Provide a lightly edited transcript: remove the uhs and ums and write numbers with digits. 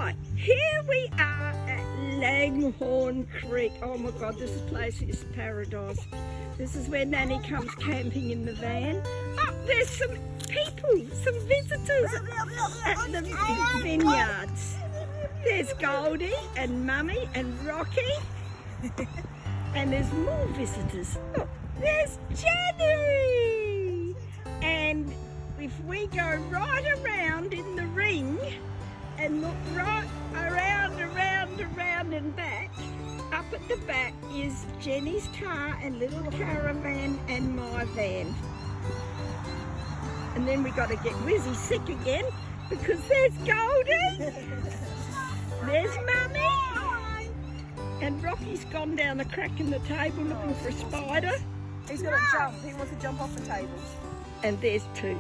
Right, here we are at Langhorne Creek. Oh my God, this place is paradise. This is where Nanny comes camping in the van. Oh, there's some people, some visitors at the vineyards. There's Goldie and Mummy and Rocky. And there's more visitors. Look, there's Jenny! And if we go right around in the ring and look right around and back, up at the back is Jenny's car and little caravan and my van. And then we got to get Wizzy sick again because there's Goldie, there's Mummy, and Rocky's gone down the crack in the table looking for a spider. He's going to jump. He wants to jump off the table. And there's Tutu.